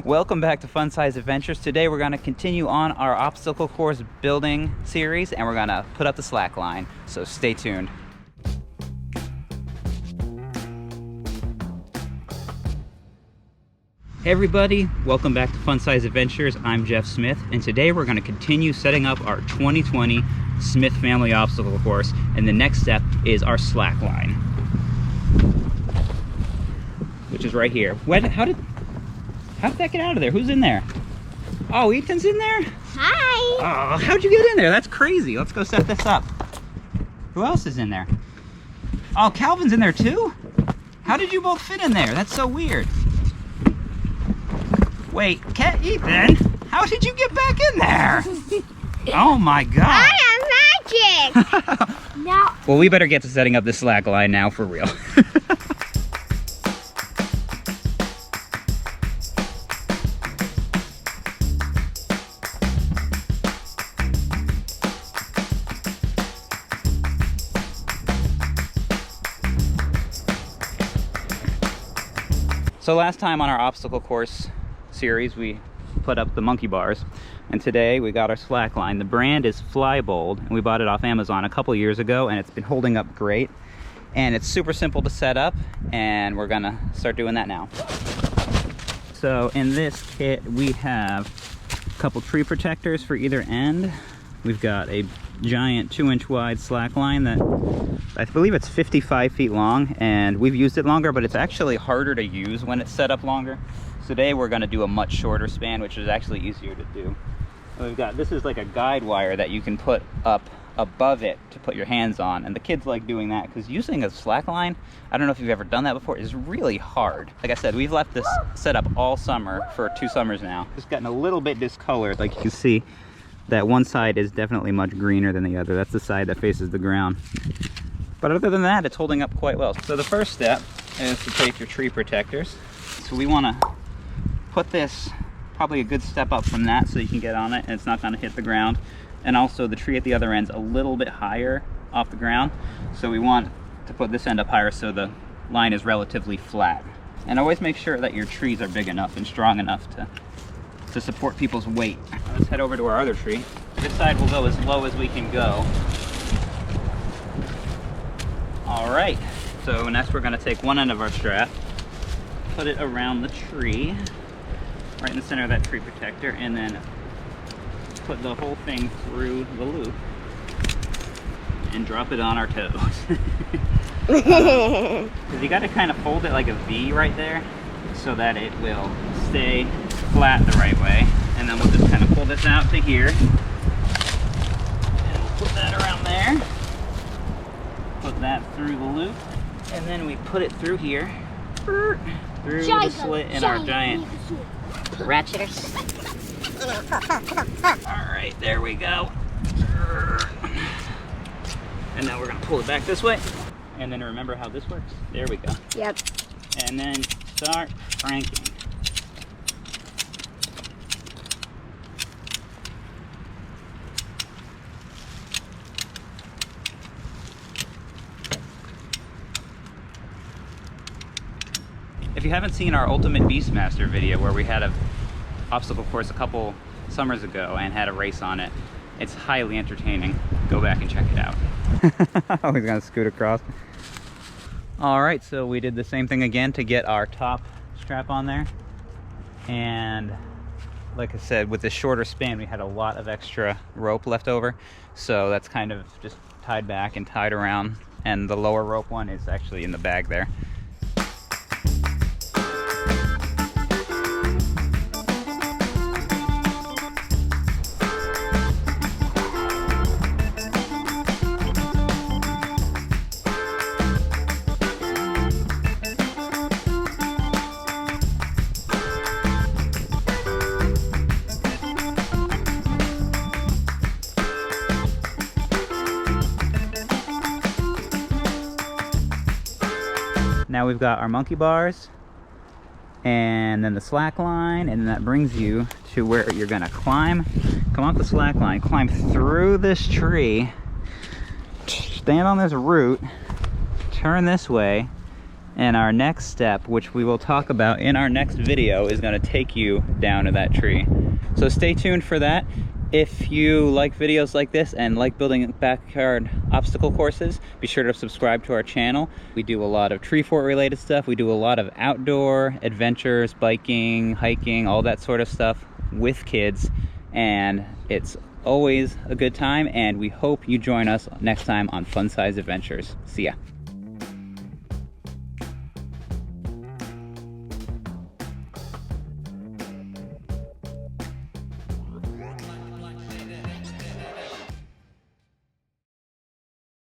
Welcome back to Fun Size Adventures. Today we're going to continue on our obstacle course building series and we're going to put up the slack line, so stay tuned. Hey everybody, welcome back to Fun Size Adventures. I'm Jeff Smith and today we're going to continue setting up our 2020 Smith Family Obstacle Course, and the next step is our slack line, which is right here. How did that get out of there? Who's in there? Oh, Ethan's in there? Hi! Oh, how'd you get in there? That's crazy. Let's go set this up. Who else is in there? Oh, Calvin's in there too? How did you both fit in there? That's so weird. Wait, Ethan, how did you get back in there? Oh my God. I am magic! No. Well, we better get to setting up the slack line now for real. So last time on our obstacle course series, we put up the monkey bars, and today we got our slack line. The brand is Flybold, and we bought it off Amazon a couple years ago, and it's been holding up great. And it's super simple to set up, and we're gonna start doing that now. So in this kit, we have a couple tree protectors for either end. We've got a giant 2-inch wide slack line that I believe it's 55 feet long, and we've used it longer, but it's actually harder to use when it's set up longer. So today we're going to do a much shorter span, which is actually easier to do. And we've got, this is like a guide wire that you can put up above it to put your hands on, and the kids like doing that because using a slack line, I don't know if you've ever done that before, is really hard. Like I said, we've left this set up all summer for 2 summers now. It's gotten a little bit discolored, like you can see. That one side is definitely much greener than the other. That's the side that faces the ground. But other than that, it's holding up quite well. So the first step is to take your tree protectors. So we want to put this probably a good step up from that so you can get on it and it's not going to hit the ground. And also the tree at the other end's a little bit higher off the ground. So we want to put this end up higher so the line is relatively flat. And always make sure that your trees are big enough and strong enough to support people's weight. Let's head over to our other tree. This side will go as low as we can go. All right, so next we're gonna take one end of our strap, put it around the tree, right in the center of that tree protector, and then put the whole thing through the loop and drop it on our toes. Because you gotta kind of fold it like a V right there so that it will stay flat the right way. And then we'll just kind of pull this out to here. And we'll put that around there. Put that through the loop. And then we put it through here. Through the slit in our giant ratcheters. Alright, there we go. And now we're going to pull it back this way. And then remember how this works. There we go. Yep. And then start cranking. If you haven't seen our Ultimate Beastmaster video where we had an obstacle course a couple summers ago and had a race on it, it's highly entertaining. Go back and check it out. He's gonna scoot across. All right, so we did the same thing again to get our top strap on there. And like I said, with this shorter span, we had a lot of extra rope left over. So that's kind of just tied back and tied around. And the lower rope one is actually in the bag there. Now we've got our monkey bars and then the slack line, and that brings you to where you're gonna come off the slack line, climb through this tree, stand on this root, turn this way, And our next step, which we will talk about in our next video, is going to take you down to that tree. So stay tuned for that. If you like videos like this and like building backyard obstacle courses, be sure to subscribe to our channel. We do a lot of tree fort related stuff. We do a lot of outdoor adventures, biking, hiking, all that sort of stuff with kids. And it's always a good time, and we hope you join us next time on Fun Size Adventures. See ya.